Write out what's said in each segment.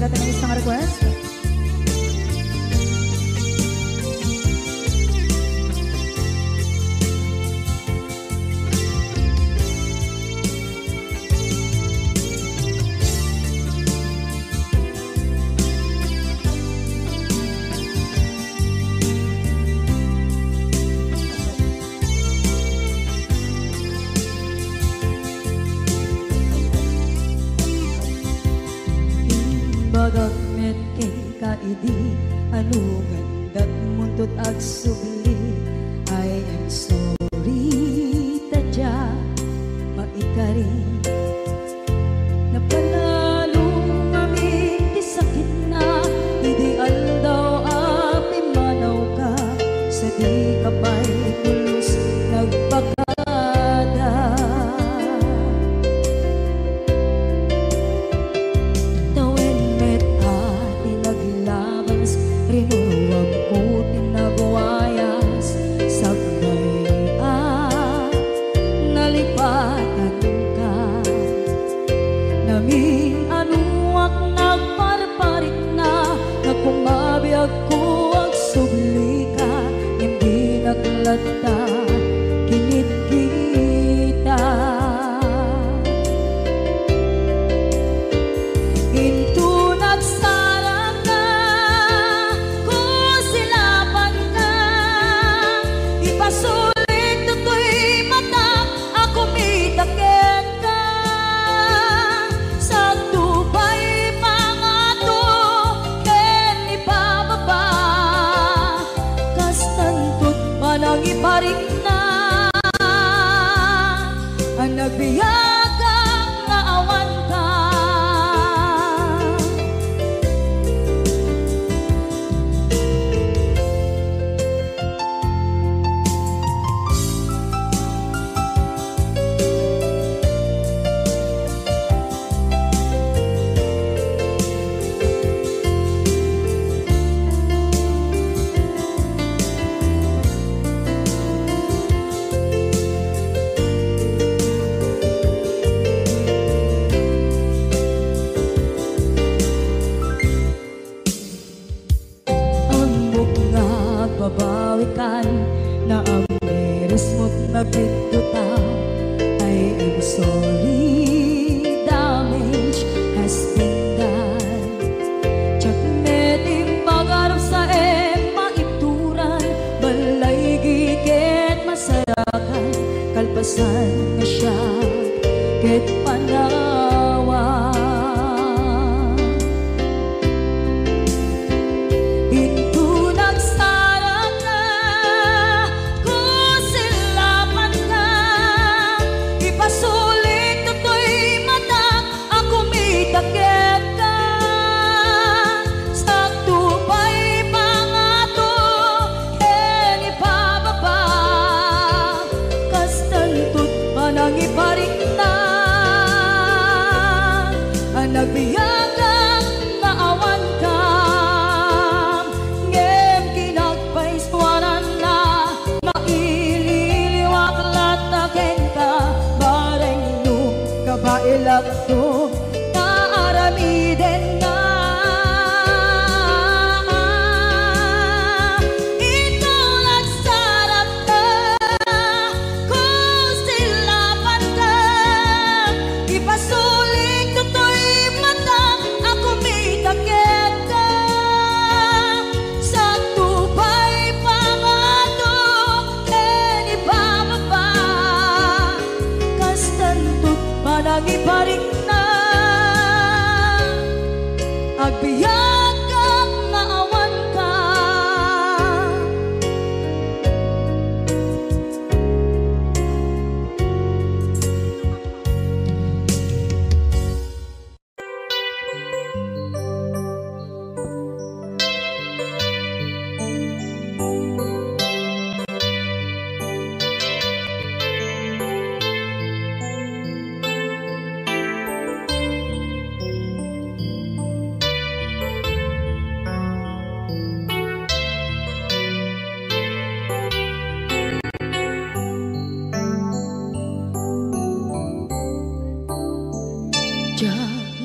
natin ang isang request. Bagagmet kay kaidi anugan dat muntot ag subli. I am sorry tadya maikari napanalo ngami ti sakit na ideal daw api manaw ka sa di kapay tulos nagpakada. Rinuwag ko tinagwayas sagnay nalipatan ka namin anuak nagparparit na nagkumabiyag ko ang subli ka hindi naglata kinit kita into nagsarang ka pasulit to'y mata ako mitakit ka sa tupay mga to ken ipababa kastantot panang iparik na ang nagbiyagang naawan ka. Babawikan na ang meres mo't nagpituta. I am sorry, damage has been done. Tsak meting pagarap sa maituran balay gigit masarakan kalpasan na siya ket panawa. Nagbiyagang naawan ka ngem kinagpaiswanan na maililiwak lataken ka bareng nung kabailak to naaramiden na. Ito nagsarap na kung silapan ka ipasulit to'y ako mitakit ka sa tupay pangato ken ipababa kastantot panang iparik na agbiyak kang naawan ka.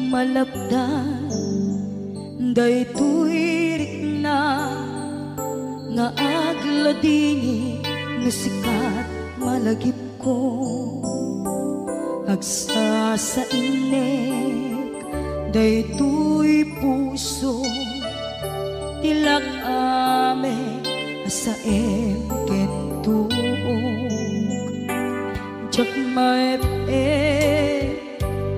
malapdan Daytoy rikna nga agladini nga sikat malagip ko agsa sa inek daytoy puso tilak ame asaem kentuog jak maep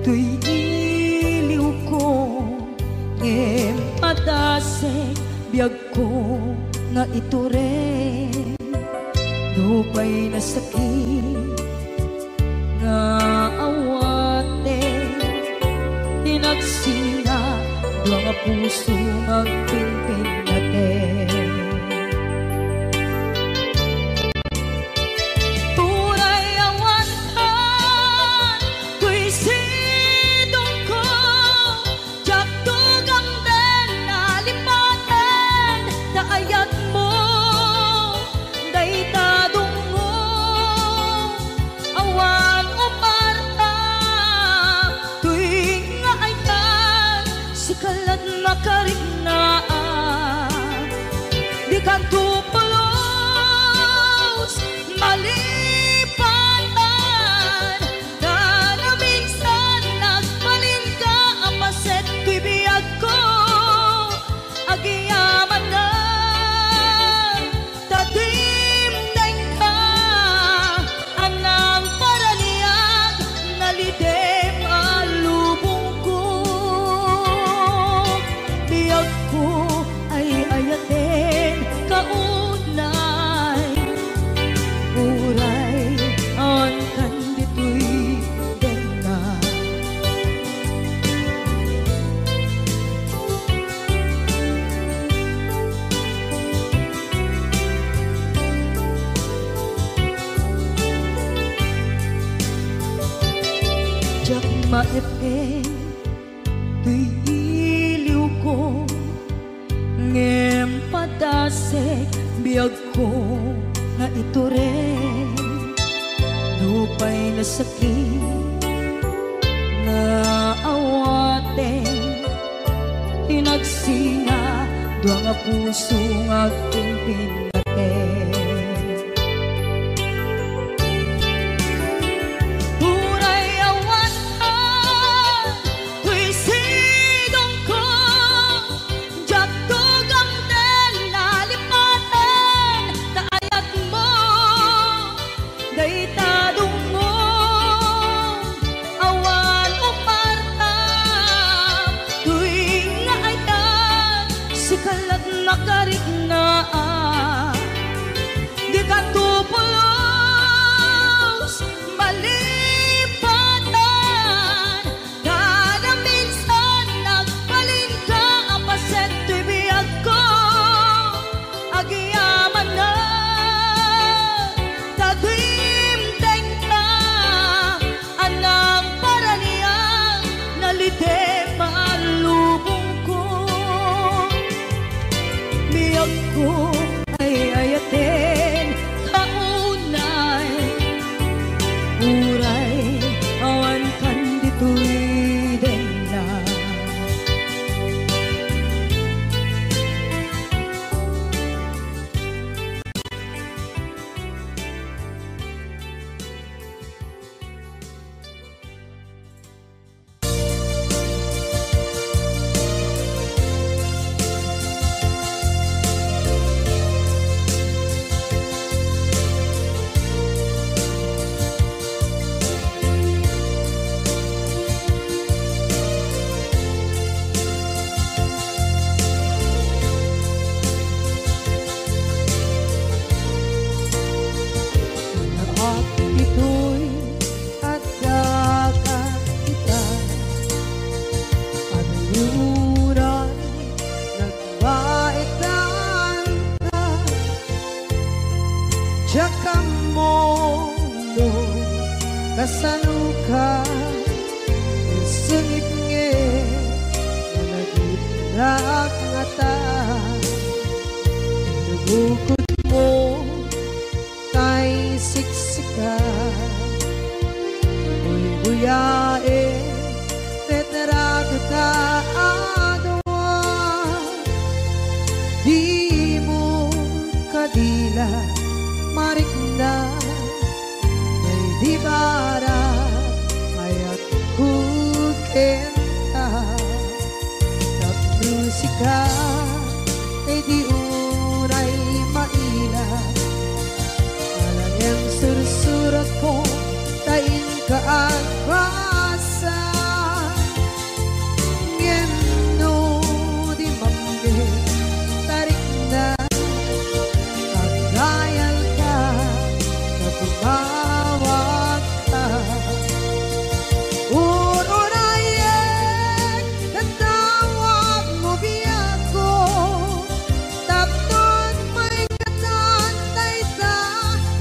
tuy iliw ko ngem padasek biyag ko nga ito rin lupay na sakit nga awate tinagsinga mga puso magpinpin natin tunay awantan tuy sidong ko jak tugang den nalipaten daayat mo daytadong mo awan uparta tuwing nga ayan sikalat makarignaang di ka tupulos malipatan na minsan nagbalin ka apaset tuy biyag ko agiyaman na tadimdeng ka anang paraniag nalidem alubong ko biyag ko ay ayatin kaunay uray ang kandito'y denga jak maepeng tuy iliw ko ngem padasek biyag ko nga ito rin lupay na sakit nga awaten tinagsinga dua nga puso nga pinpinaten tunay awantan tuy sidong ko jak tugang den nalipaten daayat mo daytadong mo awan uparta tuwing nga ayan sikalat makarignaang di ka tupulos malipatan kada minsan nagbalin ka apaset tuy biyag ko agiyaman na tadimdeng ka anang paraniang nalidem alubong ko biyag ko ay ayatin kaunay uray awan kandito'y denga at ito'y agkakakita at yuran nagbaitan ka Tsaka mondo kasaluka sungit nge nagitrak ngata nabukod mo tay siksika uy buyae tetrago ka adwa di bara ayat kukenta tak musika di uray maila alam yang sursurat ko tain kaagpasa ngeno di mambe tarik na kagayal ka kapumawag ka ururayek katawag mo biyako tapnon may katantay sa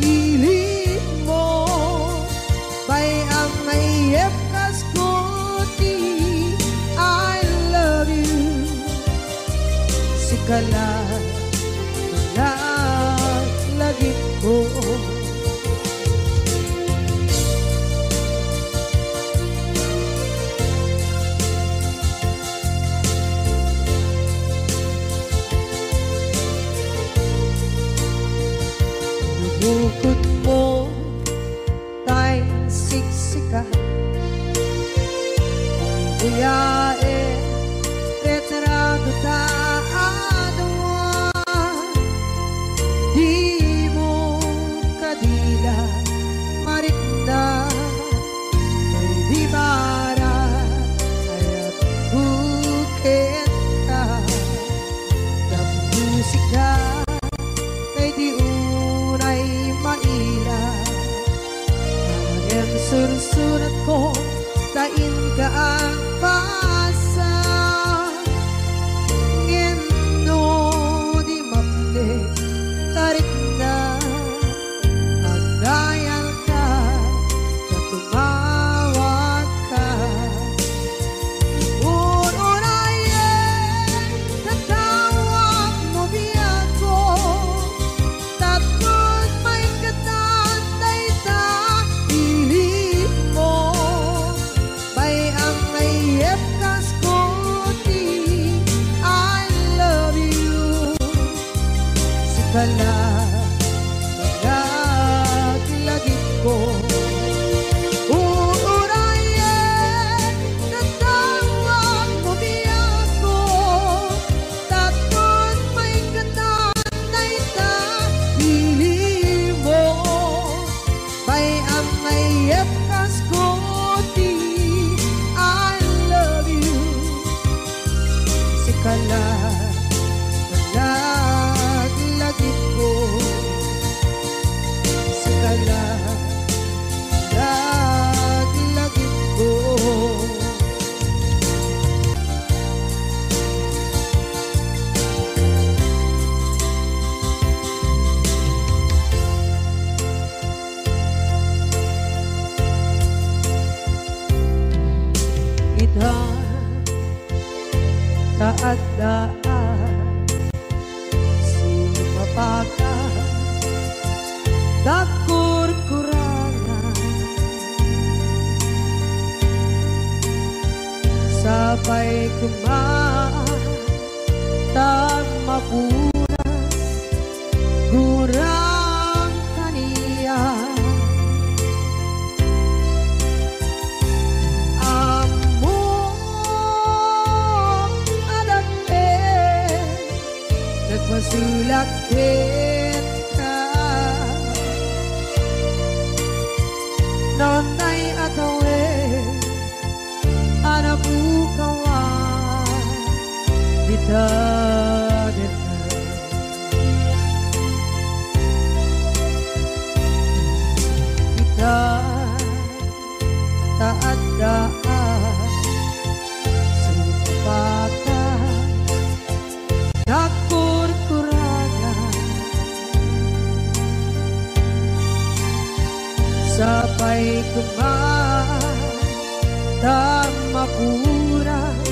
hilig mo bay ang mayep kaskuti I love you sikala lagi ko bukod mo tay siksika buyae retrado taadwa di mo kadila marikna may di bara ayat bukit ka ng musika kay di unay maila ang sursurat ko tain ka ang pasa ngeno di mamde tarik na agayal ka katumawag ka ururayen tatawag mo biyako tapos may katantay sa hilig mo bay ang mayep kaskuti I love you sikala lagit ko uurayen natawag mo biyako tapos may katantay sa hilig mo bay ang mayep kaskuti I love you sikala lagit ko sikala lagit ko ita kaadaan sumapaka dakur-kurangan sabay kumaan tag mapunas gurang kaniya masulakit ka nonay akawe anabukawan dita kita taadaan supaka dakur-kurangan sabay kumaan tang mapuras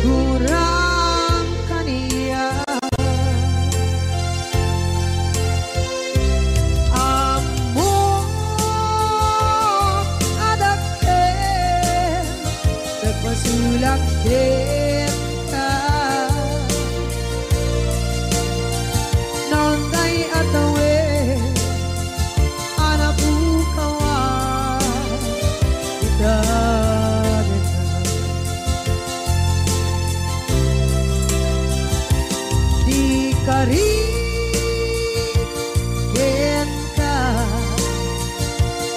kurang kaniya amo adakten nagpasulakit ka nonday atawe anabukawan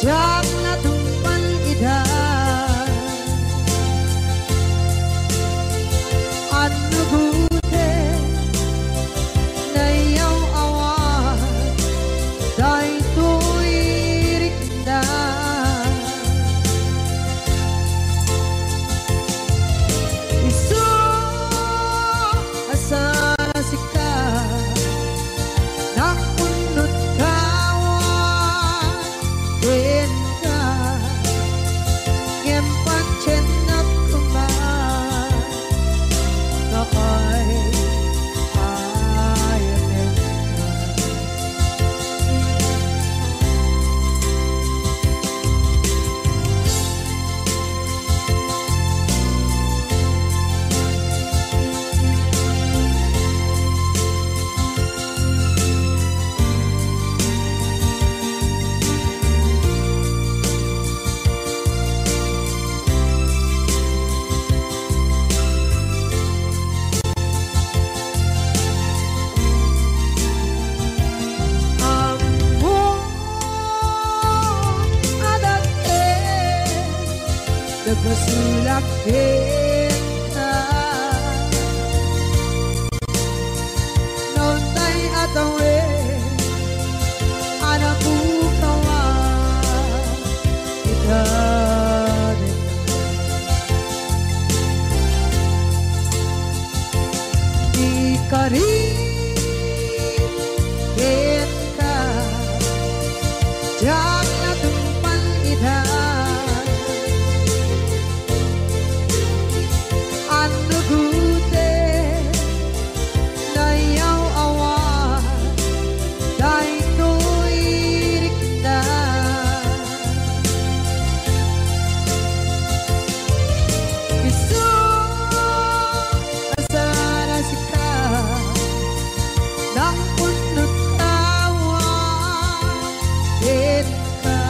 jak natumpan ida anu gute na yaw awan dai tuirik na isu asara sika nakunut kawan denka ngempan cenap kuman nakay nagmasulak kita noon tay atawe anak kawan kita di kari kita jak natumpan ida anu gute na yaw awan dai tuirik na isu asara sika nang punut kawan denka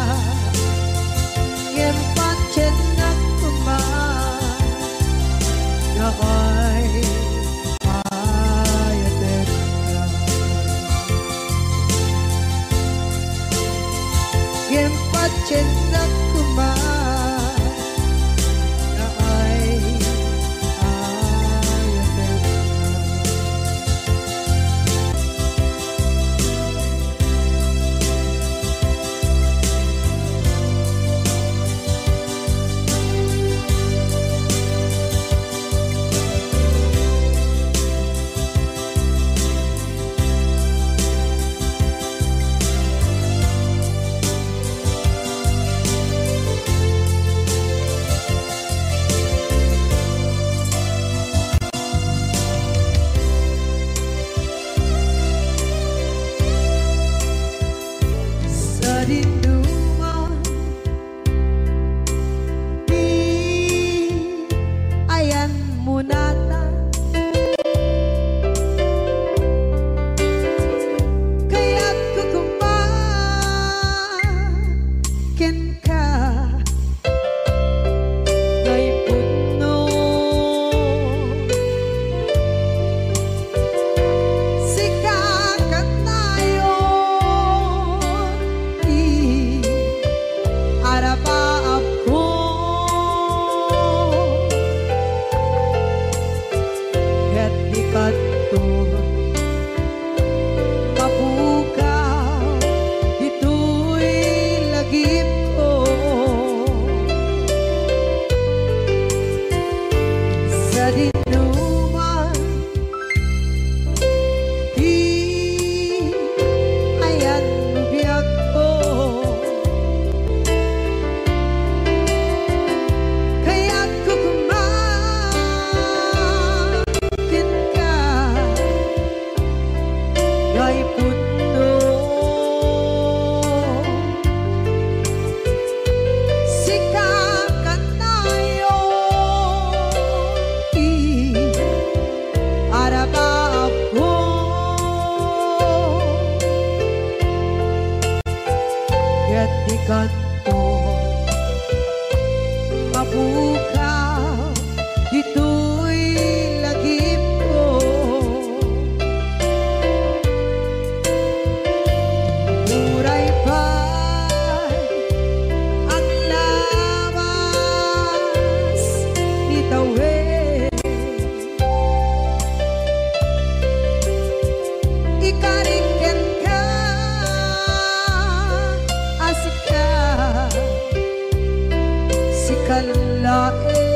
lain.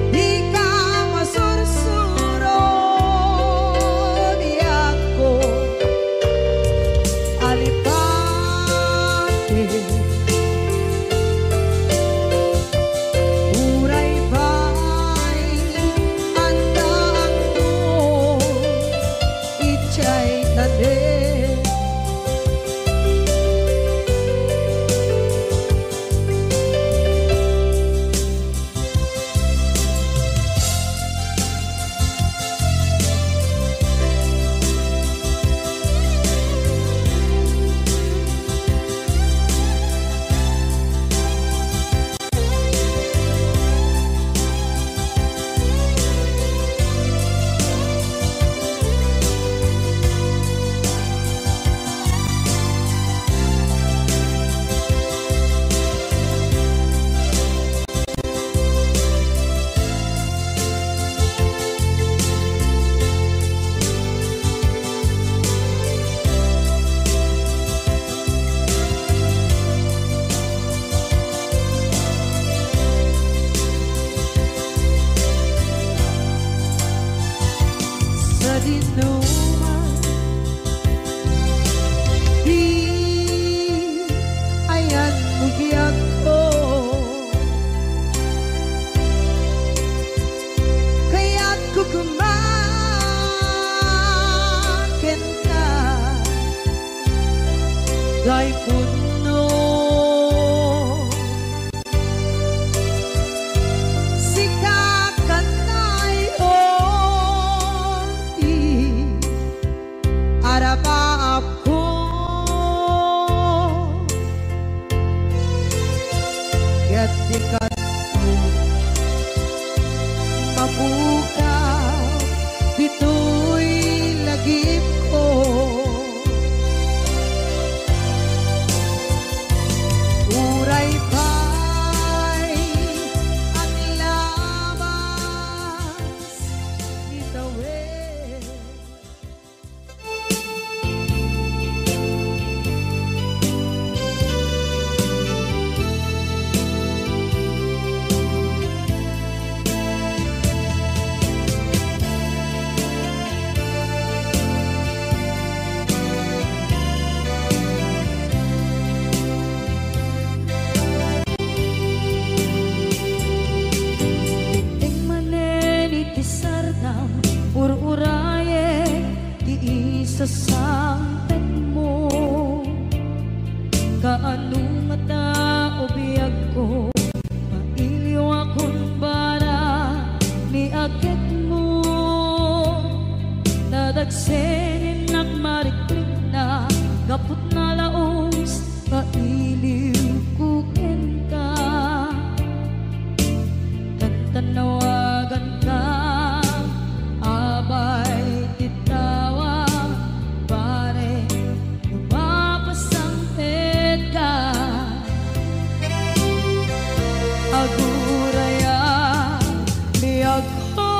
Di ka masursuro biyak ko alipate. Uray ba'y andaan mo ichay tanin. Sa dinuman di ayan mo biyak ko, kaya't kukumakin ka dahil puno ako kaya't di ka mabukaw dito'y lagip ko. Uray ba'y ang labas itawid. Ur-uraye di isa sampet mo, kaano mata o biyag ko, mailiw akong bara ni agit mo. Nadagsenin nagmariklik na gapot na laos, mailiw kukin ka, tantanawagan ka. Abay titawa pare lumapasangpet ka. Aguraya biyag ko,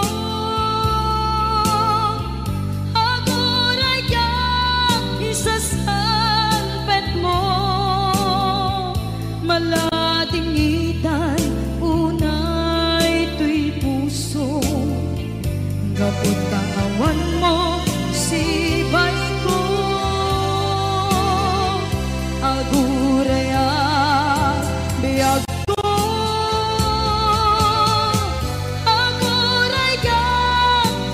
aguraya isasangpet mo. Maladingitan unay tuy puso, gapot kaawan mo si bay ko. Aguraya biyag ko, aguraya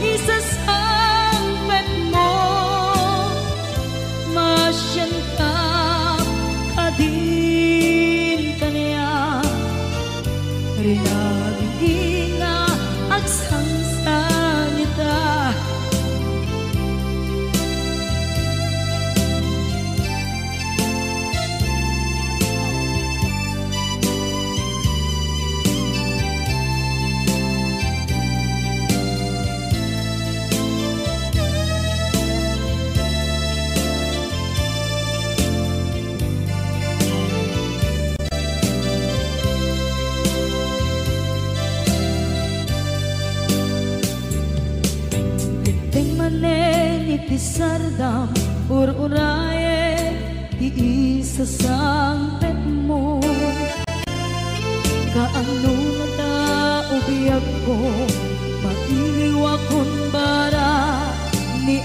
isasangpet mo. Masyan ka kadin kaniya rinabing nga agsangsan ita. Iti sardam ur-uraye di isa sang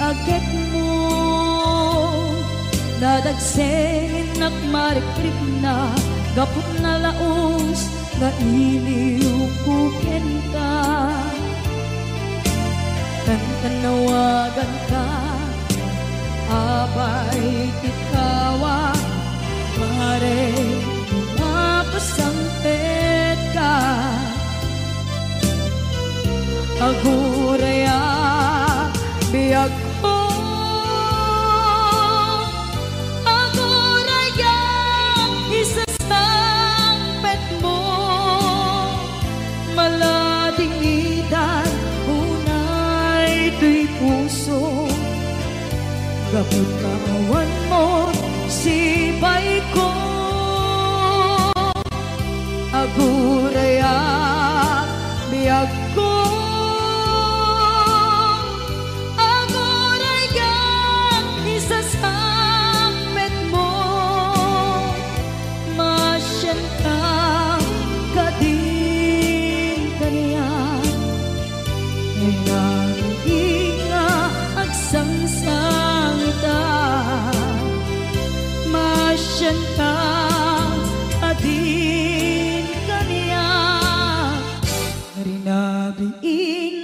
agit mo. Nadagsengin at marikrip na gapot na laos nga iliw kuken ka. Tanawagan ka, abay tikawa, pare mapasampet ka. Aguraya biyag ko, aguraya isasampet mo. Malading idan unay tuy puso, gapot kaawan mo sibay ko. Aguraya biyag ko, aguraya isasampet mo. Masyan ka kadin kaniya, nga agsangsangita. Masyan ka adin kaniya, rinabi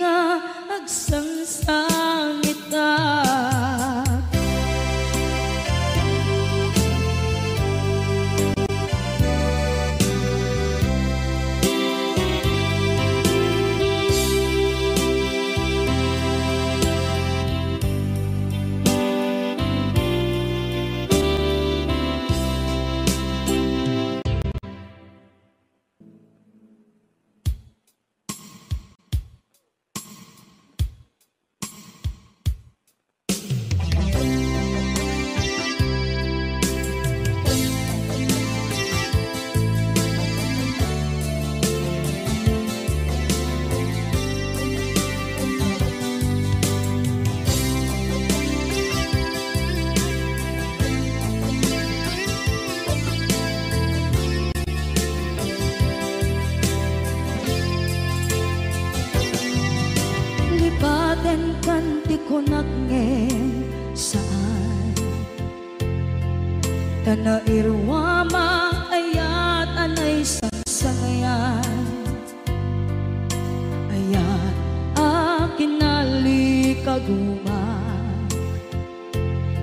nga agsangsangita. Lipaten kanti ko nagngeng saan, tanairwama ayat anay sansangayan. Ayat akin nalikaguman,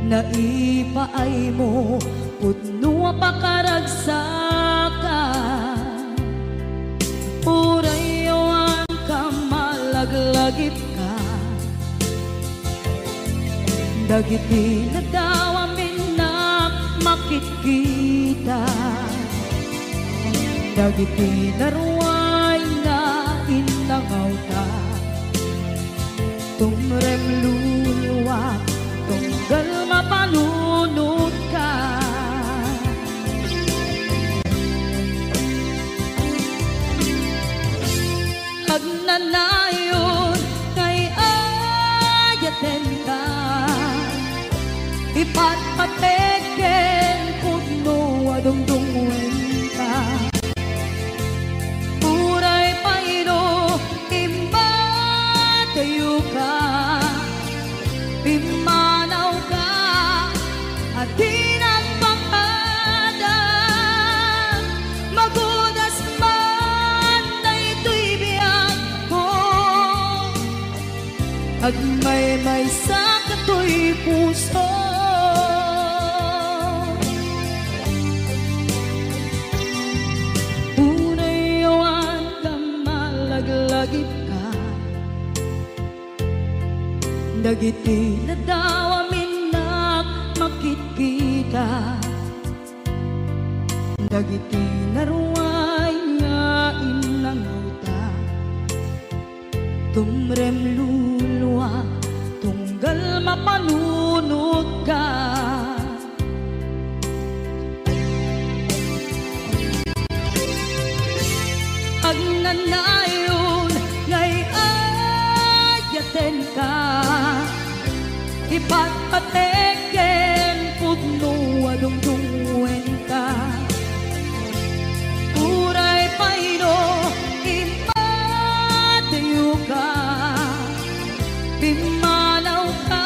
naipaay mo putno pakaragsakan. Urayawan ka malaglagip ka, dagiti na daw amin na makikita. Dagiti na ruway na inangaw ka, tumrem luluwa tunggal mapalunod ka. Agnanayon kay ayaten ka, ipatpateken putno adungdungwen ka. Uray pairo imbatayo ka, pimanaw ka at dinagpakada. Magudas man na ito'y biyag ko, agmay-may sa kato'y puso. Unayawan ka malaglagip ka, dagiti na daw amin na makikita. Dagiti na ruway nga inangaw ta, tumrem luluwa tunggal mapalunod ka. Agnanayon ngay ayaten ka, ipatpateken putno adungdungwen ka. Uray pairo impatayo ka, pimanaw ka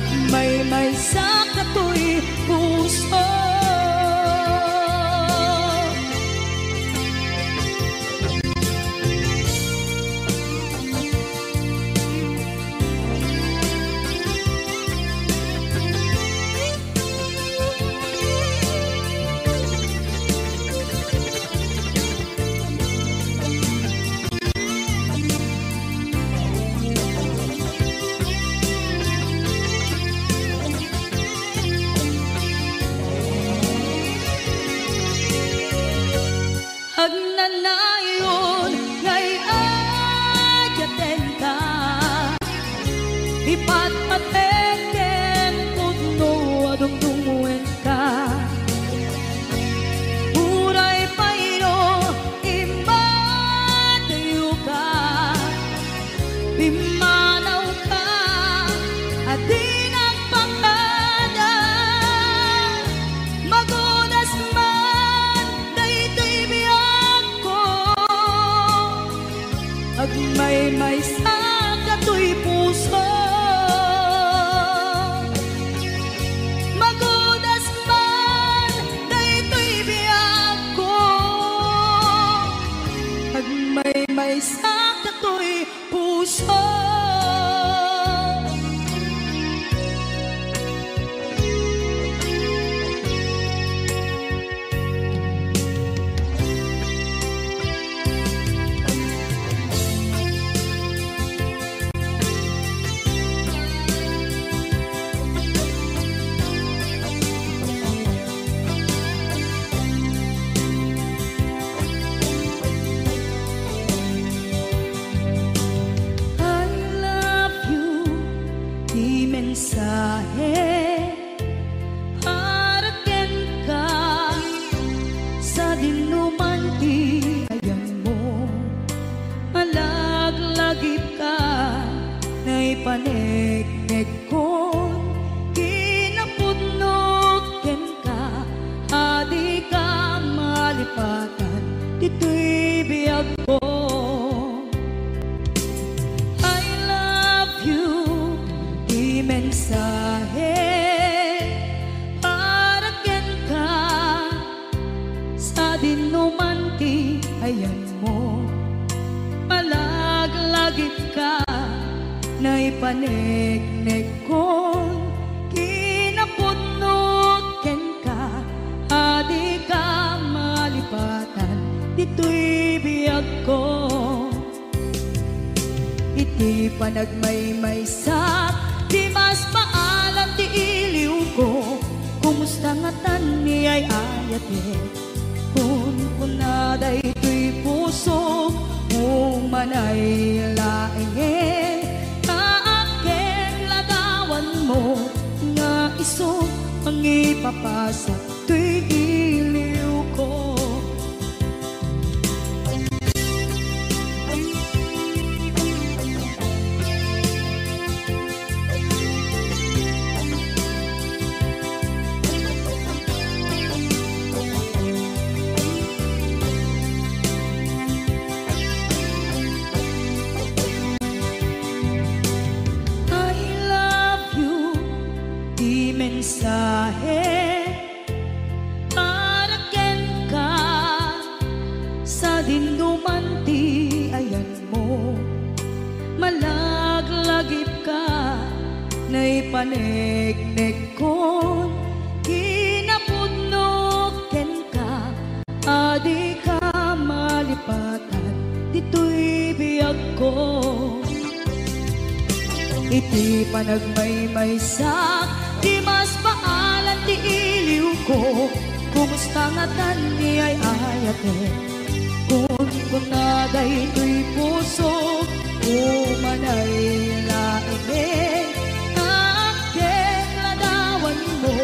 Agmaymay sa katoy puso. Agnanayon ngay ayaten ka, ipatpateken putno adungdungwen ka. Uray payro imatayo ka, bimanaw ka, adin ang pangada. Magunas man daytoy biyag ko, agmaymay sa katoy puso. Magunas man daytoy biyag ko, agmaymay sa katoy puso. Mensahe haraken ka sa dinuman ti ayan mo, malaglagip ka na ipanegnek ko, kinapudnoken ka, adi ka malipatan dito'y biyag ko. Mensahe haraken ka sa dinuman ti ayan mo, malaglagip ka na ipanegnek ko, kinapudnoken ka, adi ka malipatan dito'y biyag ko. Iti panagmaymay sa di mas paalam ti iliw ko, kumusta nga tan ni ay ayate, kun kunaday to'y puso, umanay laenge, kaakeng ladawan mo, nga iso mangipapasa to'y iliw ko. Mensahe haraken ka sa dinuman ti ayan mo, malaglagip ka na ipanegnek ko, kinapudnoken ka, adi ka malipatan dito'y biyag ko. Iti panagmaymay sa di mas paalan ti iliw ko, kumusta nga tan ni ay ayate, kun kunaday to'y puso, umanay laenge, kaakeng ladawan mo,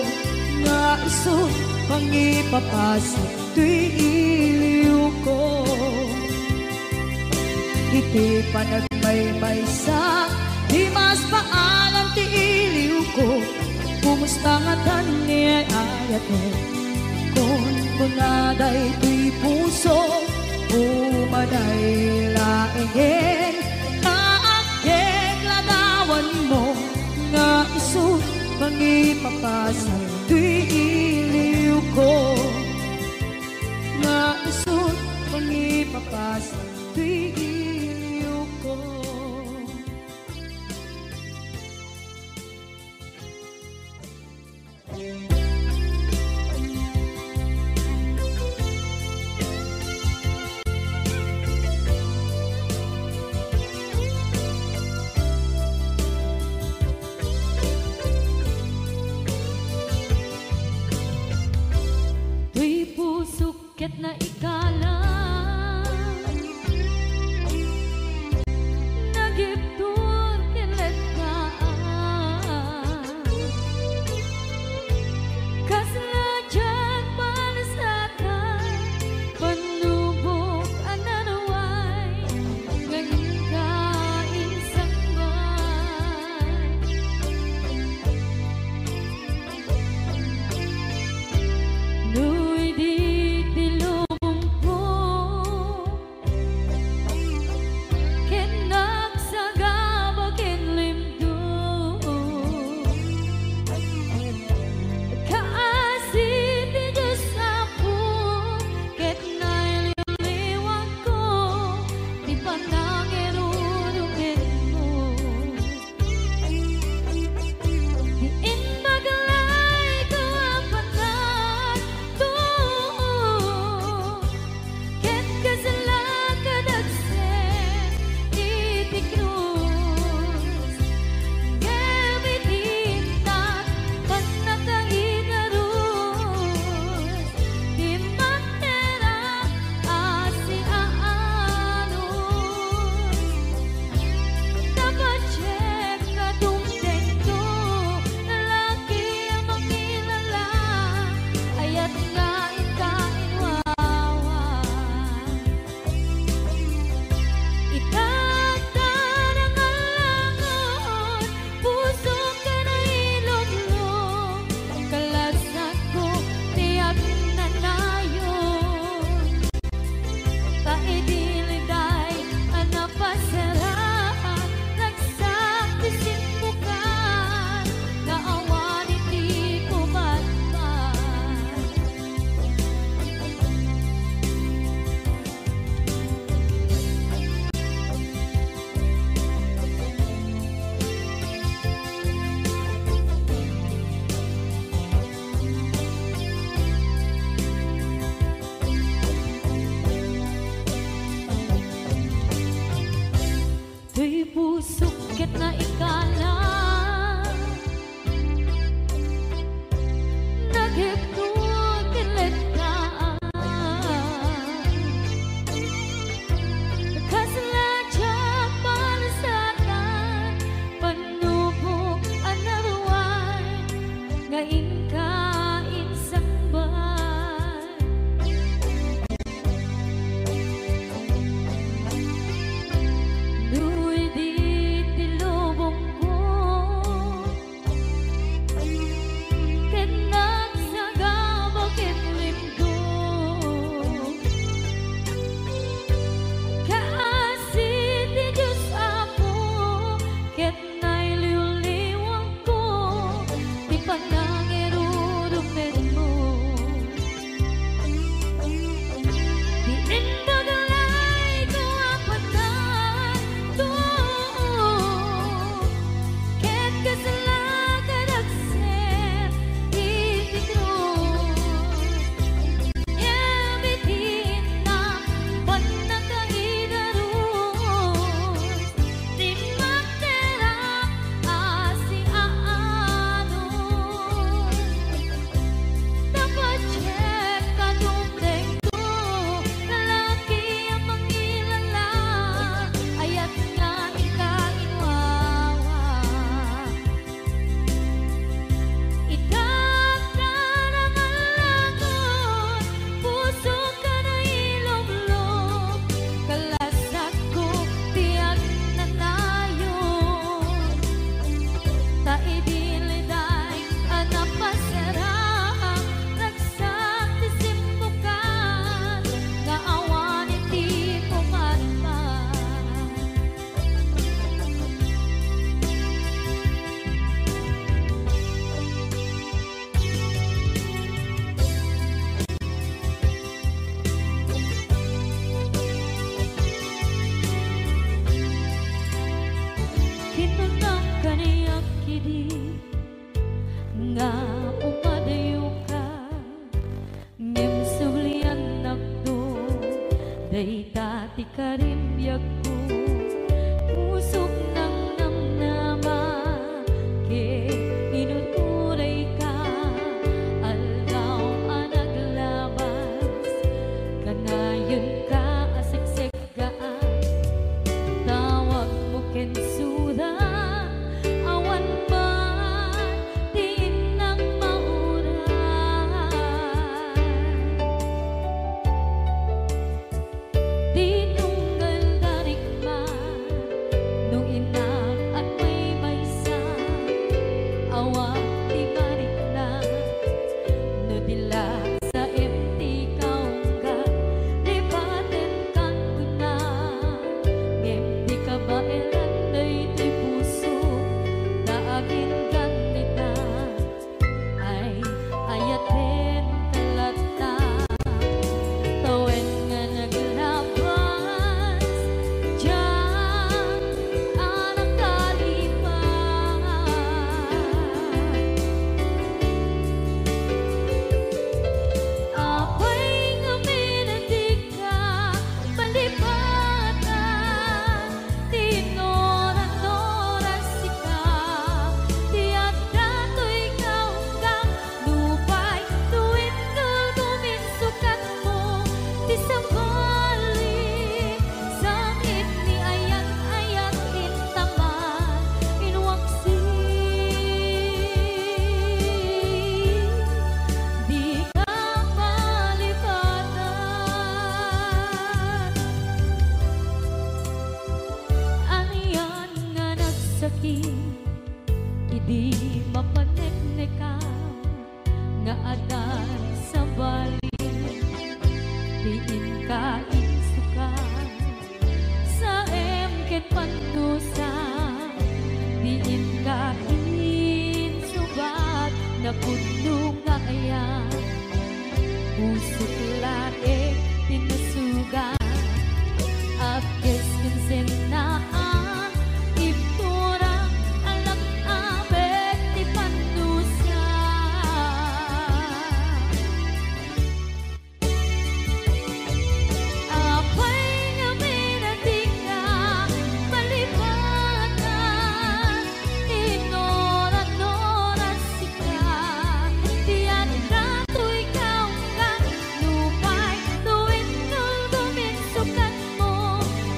nga iso pangipapasa to'y iliw ko. Iti panagmaymay sa di mas paalan ti iliw ko, kumusta nga tan ni ay ayate, kun kunaday to'y puso, umanay laenge, kaakeng ladawan mo, nga iso mapasang tuiliw ko nga isot pangipapasang tuiliw ko. Sukit na ikalang nagiptur kilit ka kasla dyan malasatan panubok ananaway ngayon ka insangban nuy di pusukit na ikalang naghiptun kilit ka kasla dyan malasatan panubok anarway ngayon ka insangban nuy di tilubong ko day dati ka rin biyag ko pusok ng namnama ke inuturay ka algaw ang naglabas kanayon ka asiksik ka tawag mo kensuda awan man diin ng mauran dinunggal darigma nung inak at may maysa awang di barik na nudila sa empty kaungga lipaten kan guna empty ka ba elan daytoy puso daagin ganita ay ayaten kalata tawen nga naglabas diyan anak kalipan apay nga minatig ka palipatan tinoran-noras ka tiyak dato'y kaunggang lupay tuwid gulgumin sukat mo di sambalik sakit ni ayat-ayat intaman inwaksi di ka malipatan aniyan nga nagsakit idi mapanekneka nga adan sa bali diin ka insuka sa emket pandusa diin ka insubat na puno nga ayan pusok lae pinasugan apkes kinsenaan ipturang alak abet di pandusa apay nga minatig ka palipatan tinoran-noras ka tiyan dato'y kaunggang lupay tuwid gulgumin sukat mo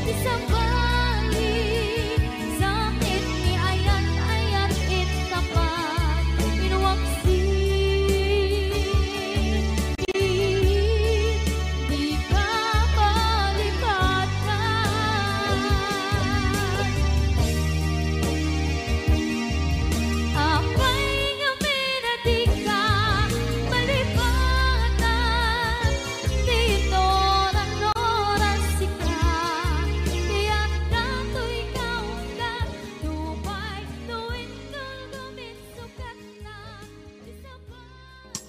di sambalik sakit ni ayat-ayat intapan inwaksi di ka malipatan apay nga minatig ka malipatan tinoran-noras ka tiyak dato'y kaunggang lupay tuwid gulgumin sukat na di sambalik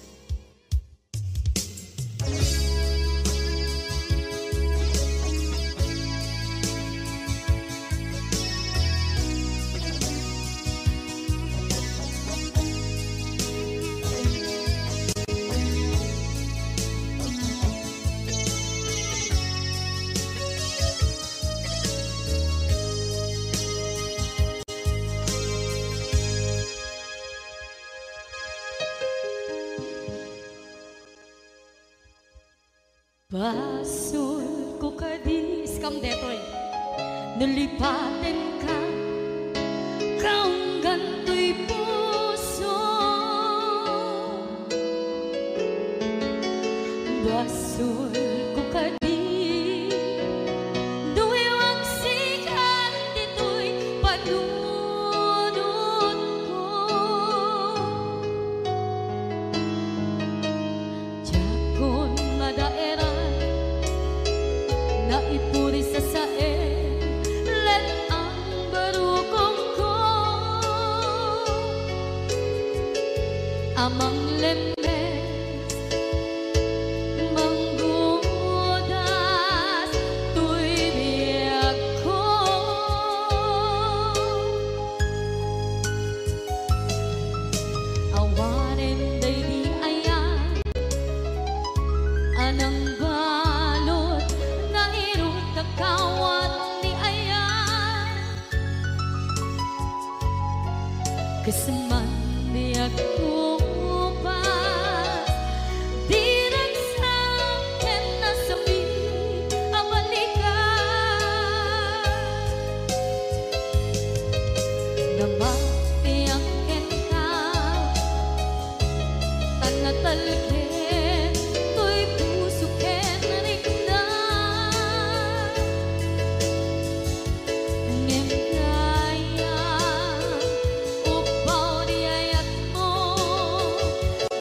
Basol ko kadis kam detoy nalipaten ka kaunggan to'y puso basol ko kadis duwiwag sikat dito'y panunod ko Jakon madaeran na ipuri sa sae let ang barukong ko amang lemes manggung Kasamandiyak ko pa di nagsakin na sabi ang balikan na mapiyakin ka tanatalkin to'y pusukin rin na ngem kaya upaw di ayat mo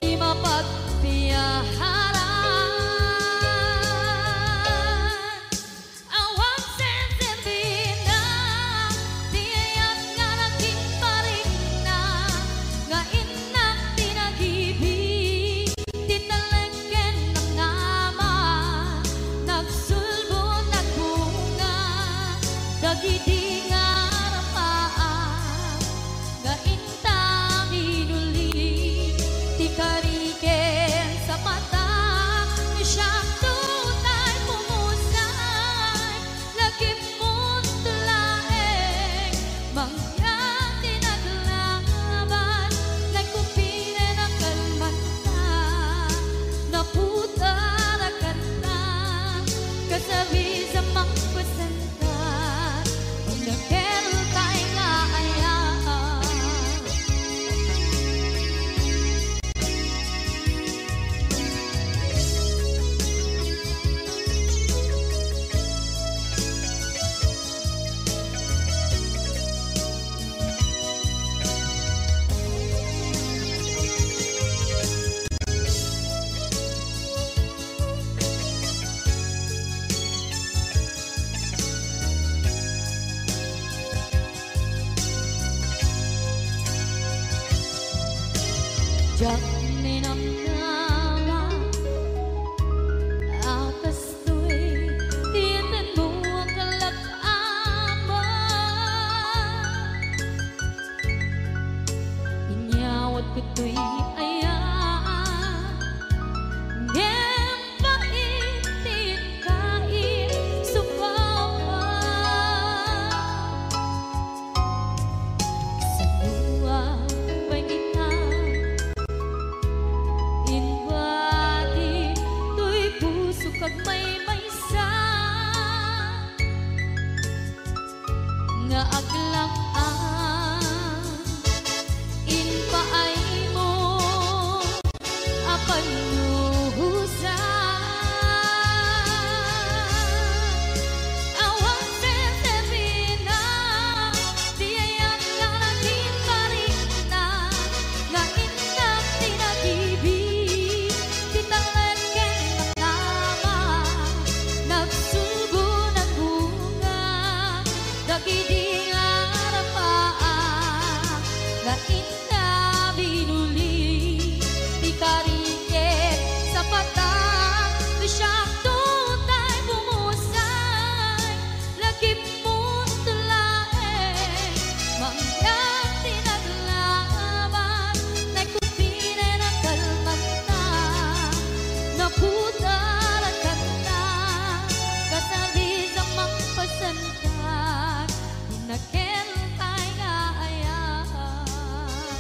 di mapagpiyaharan awang sensitin na di ayat nga naging paring na nga inak tinag-ibig di talagyan ng nama nagsulbo nagbunga dagidi nga rapaan nga intang inuli ti kariken sa mata ni siyang tunay pumusay lagi mong tulaeng mangyang tinaglaban nagkumpine ng kalmanta naputar aganta kasabi sa mga pasantan ang nakeltay nga ayaan Diyak ninamnama atas to'y tinan mo ang kalak-aman inyawat ko to'y ayan ngem paitin kain supawan sa luwa pagitang inwadi to'y puso kag may maysa nga aglang-an inpaay mo apan nuhusan awang senserina di ayat nga naging paring na nga inak tinag-ibig di talagyan ng nama nagsulbo ng bunga dagidi nga rapaan nga ina binuli di kariket sa patang di siyang tunay bumusay lagi mong tulaeng mangyang tinaglaban nagkumpine ng kalmanta naputar ang kanta kasabi sa mga pasantan nakeltay nga ayaan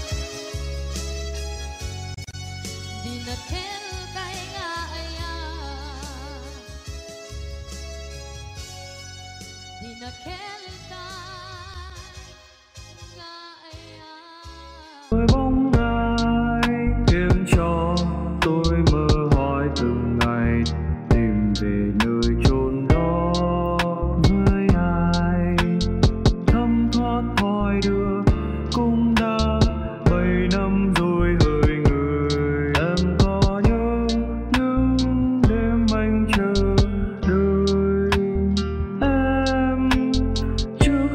di nakeltay nga ayaan di nakeltay nga ayaan Đôi bóng ai khiến cho tôi mơ hỏi từng ngày tìm về nơi chốn đó với ai thấm thoát thoi đưa cũng đã 7 năm rồi hỡi người em có nhớ những đêm anh chờ đợi em trước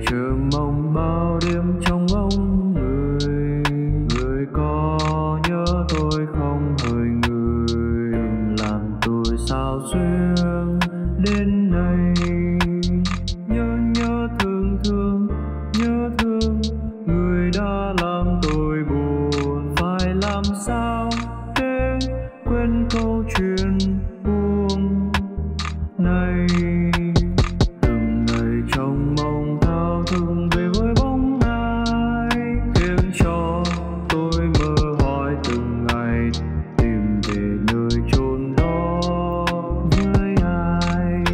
chờ mong bao đêm trong bóng người. Người có nhớ tôi không hỡi người, đừng làm tôi sao xuyên đến đây. Nhớ thương người đã làm tôi buồn. Phải làm sao để quên câu chuyện buồn này. Từng ngày trong mong thao thức về với bóng ai, khiến cho tôi mơ hỏi từng ngày tìm về nơi chốn đó với ai.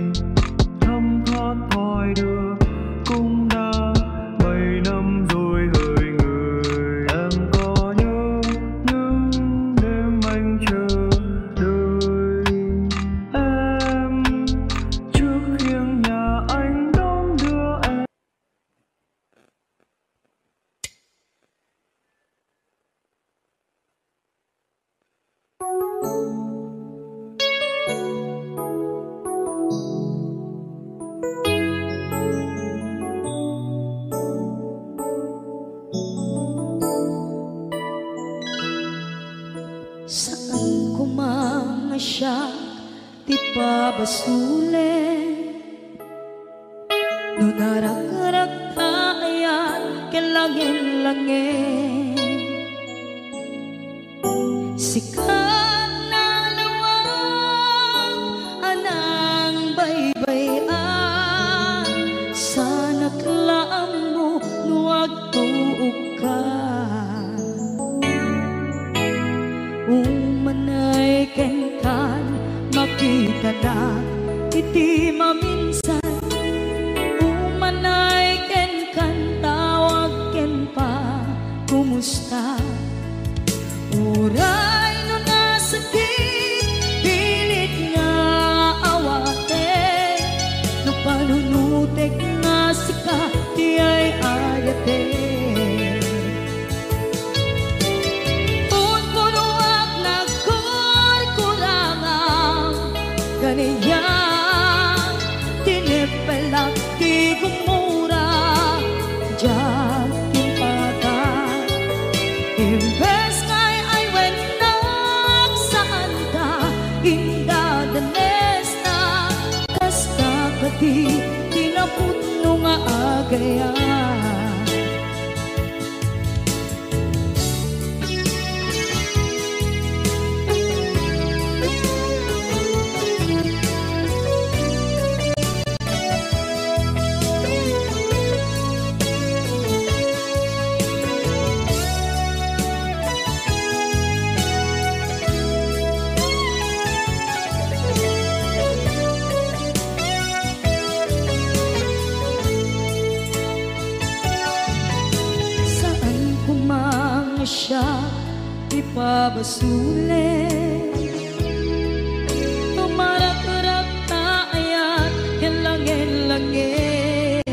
Thấm thoát thoi đưa cũng đã 7 năm rồi hỡi người. Em có nhớ những đêm anh chờ đợi em trước khiêng nhà anh đón đưa em. Saan ko mga siya di pabasulin? No narak-arak tayan kilangin-langin. Sikat na lawang anang baybayan. Sana't laang mo nuwag tuog ka. Umanay kenkan makita na iti maminsan. Umanay kenkan tawag ken pa kumusta. Uray no nasakit pilit nga awate. No panunutek nga sika di ay ayate. Kaniya tinipelak di gumura diyan timpakan. Imbes kay ay wenak saan ka indadanes na. Kasta kati tinaputno nga agayan. Siya ipabasulit. Tumarak-rak tayan kilangin-langin.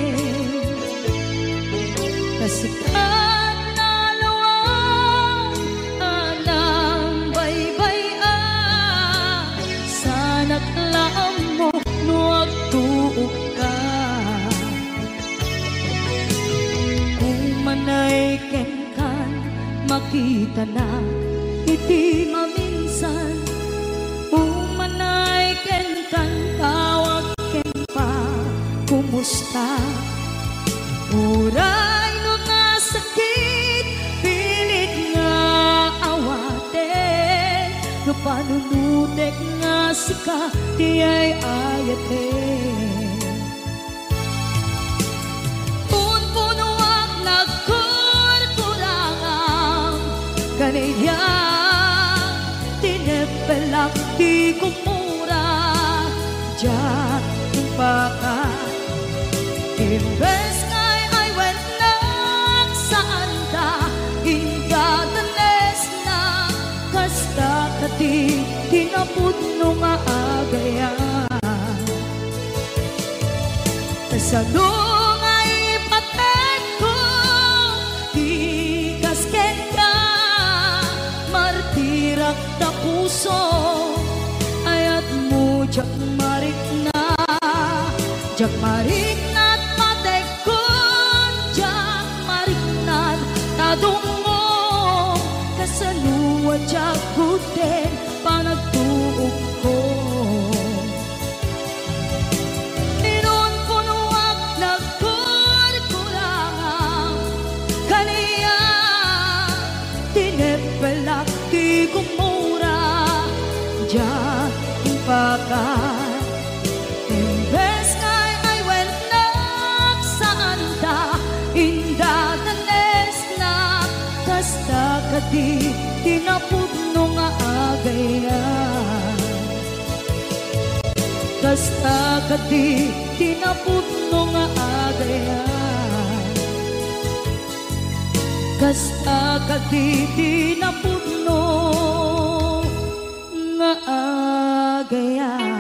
Kasikat na lawang anang baybayan. Sana't laang mo nuwag tuog ka. Umanay kenkan makita na iti maminsan. Umanay kenkan tawag ken pa kumusta. Uray no nasakit pilit nga awate. No panunutek nga sika di ay ayate. Punpunuak nagkurkurangan kaniya tinipelak di kumura diyan timpakan. Imbes kay ay wenak saan ka indadanes na. Kasta kati tinaputno nga agayan. Kasano nga ipatek ko di kasken ka. Martirak na puso ayat mo jak marik na. Jak marik na't patek ko ka. Imbes nga'y ay wenak saan ta, indadanes na, kasta kadi tinapudno nga agayan. Kasta kadi tinapudno nga agayan. Kasta kadi tinapudno nga agayan.